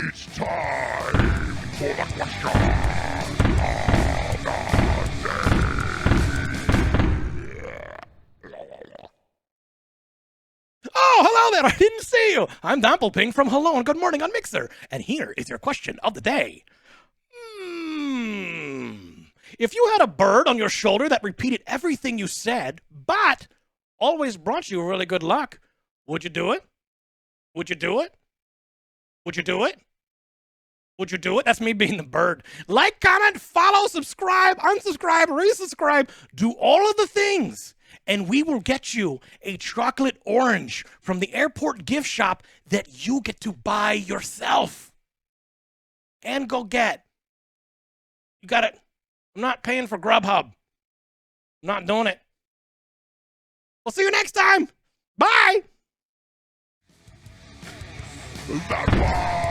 It's time for the question of the day. Oh, hello there. I didn't see you. I'm Dampleping from Hello and Good Morning on Mixer. And here is your question of the day. If you had a bird on your shoulder that repeated everything you said, but always brought you really good luck, would you do it? Would you do it? Would you do it? Would you do it? That's me being the bird. Like, comment, follow, subscribe, unsubscribe, resubscribe. Do all of the things. And we will get you a chocolate orange from the airport gift shop that you get to buy yourself. And go get. You got it. I'm not paying for Grubhub. I'm not doing it. We'll see you next time. Bye. That was